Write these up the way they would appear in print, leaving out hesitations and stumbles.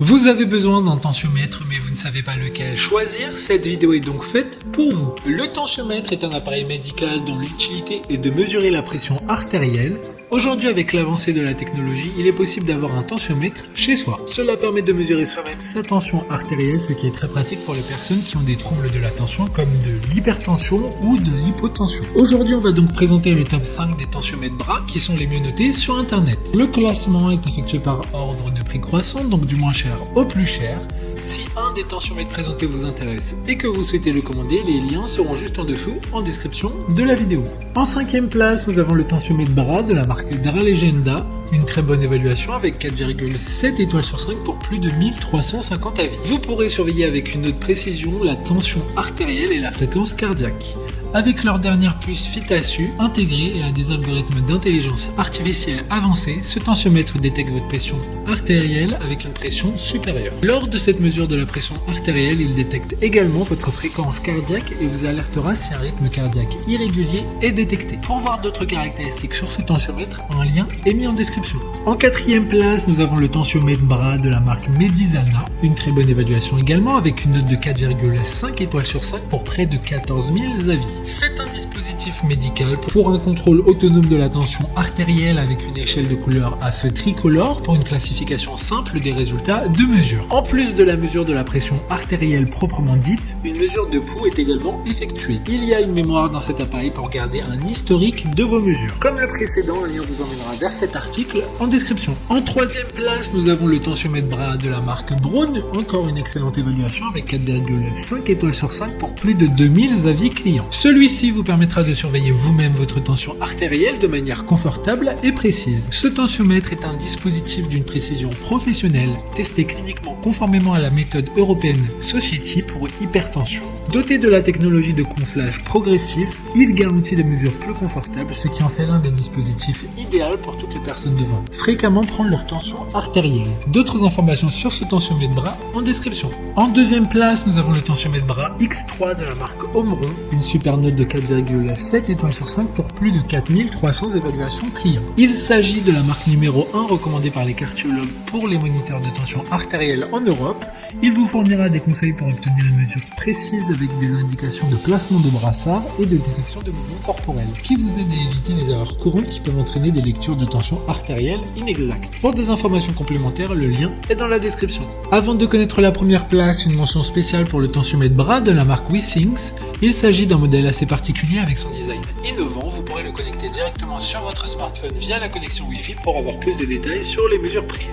Vous avez besoin d'un tensiomètre mais vous ne savez pas lequel choisir, cette vidéo est donc faite pour vous. Le tensiomètre est un appareil médical dont l'utilité est de mesurer la pression artérielle. Aujourd'hui, avec l'avancée de la technologie, il est possible d'avoir un tensiomètre chez soi. Cela permet de mesurer soi-même sa tension artérielle, ce qui est très pratique pour les personnes qui ont des troubles de la tension comme de l'hypertension ou de l'hypotension. Aujourd'hui, on va donc présenter le top 5 des tensiomètres bras qui sont les mieux notés sur internet. Le classement est effectué par ordre de prix croissant, donc du moins cher au plus cher. Si un des tensiomètres présentés vous intéresse et que vous souhaitez le commander, les liens seront juste en dessous en description de la vidéo. En 5e place, nous avons le tensiomètre bras de la marque Dralegenda, une très bonne évaluation avec 4,7 étoiles sur 5 pour plus de 1350 avis. Vous pourrez surveiller avec une autre précision la tension artérielle et la fréquence cardiaque. Avec leur dernière puce FitASU intégrée et à des algorithmes d'intelligence artificielle avancés, ce tensiomètre détecte votre pression artérielle avec une pression supérieure. Lors de cette mesure de la pression artérielle, il détecte également votre fréquence cardiaque et vous alertera si un rythme cardiaque irrégulier est détecté. Pour voir d'autres caractéristiques sur ce tensiomètre, un lien est mis en description. En 4e place, nous avons le tensiomètre bras de la marque Medisana, une très bonne évaluation également avec une note de 4,5 étoiles sur 5 pour près de 14 000 avis. C'est un dispositif médical pour un contrôle autonome de la tension artérielle avec une échelle de couleur à feu tricolore pour une classification simple des résultats de mesure. En plus de la mesure de la pression artérielle proprement dite, une mesure de pouls est également effectuée. Il y a une mémoire dans cet appareil pour garder un historique de vos mesures. Comme le précédent, un lien vous emmènera vers cet article en description. En 3e place, nous avons le tensiomètre bras de la marque Braun, encore une excellente évaluation avec 4,5 étoiles sur 5 pour plus de 2000 avis clients. Celui-ci vous permettra de surveiller vous-même votre tension artérielle de manière confortable et précise. Ce tensiomètre est un dispositif d'une précision professionnelle, testé cliniquement conformément à la méthode européenne Society pour hypertension. Doté de la technologie de gonflage progressif, il garantit des mesures plus confortables, ce qui en fait l'un des dispositifs idéaux pour toutes les personnes devant fréquemment prendre leur tension artérielle. D'autres informations sur ce tensiomètre bras en description. En 2e place, nous avons le tensiomètre bras X3 de la marque Omron, une super note de 4,7 étoiles sur 5 pour plus de 4300 évaluations clients. Il s'agit de la marque numéro 1 recommandée par les cardiologues pour les moniteurs de tension artérielle en Europe. Il vous fournira des conseils pour obtenir une mesure précise avec des indications de placement de brassard et de détection de mouvements corporels qui vous aident à éviter les erreurs courantes qui peuvent entraîner des lectures de tension artérielle inexactes. Pour des informations complémentaires, le lien est dans la description. Avant de connaître la première place, une mention spéciale pour le tensiomètre bras de la marque WeThings. Il s'agit d'un modèle assez particulier avec son design innovant. Vous pourrez le connecter directement sur votre smartphone via la connexion Wi-Fi pour avoir plus de détails sur les mesures prises.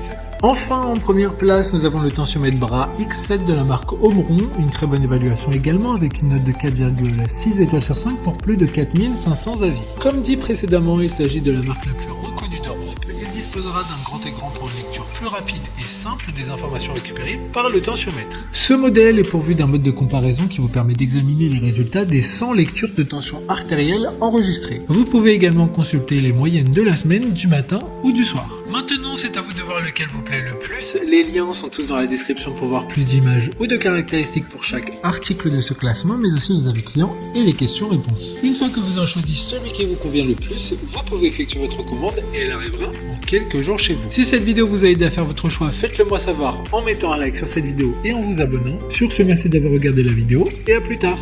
Enfin, en première place, nous avons le tensiomètre bras X7 de la marque Omron, une très bonne évaluation également avec une note de 4,6 étoiles sur 5 pour plus de 4500 avis. Comme dit précédemment, il s'agit de la marque la plus reconnue d'Europe. Il disposera d'un grand écran pour une lecture plus rapide et simple des informations récupérées par le tensiomètre. Ce modèle est pourvu d'un mode de comparaison qui vous permet d'examiner les résultats des 100 lectures de tension artérielle enregistrées. Vous pouvez également consulter les moyennes de la semaine, du matin ou du soir. Maintenant, c'est à vous de voir lequel vous plaît le plus. Les liens sont tous dans la description pour voir plus d'images ou de caractéristiques pour chaque article de ce classement, mais aussi les avis clients et les questions-réponses. Une fois que vous en choisissez celui qui vous convient le plus, vous pouvez effectuer votre commande et elle arrivera en quelques jours chez vous. Si cette vidéo vous a aidé à faire votre choix, faites-le moi savoir en mettant un like sur cette vidéo et en vous abonnant. Sur ce, merci d'avoir regardé la vidéo et à plus tard.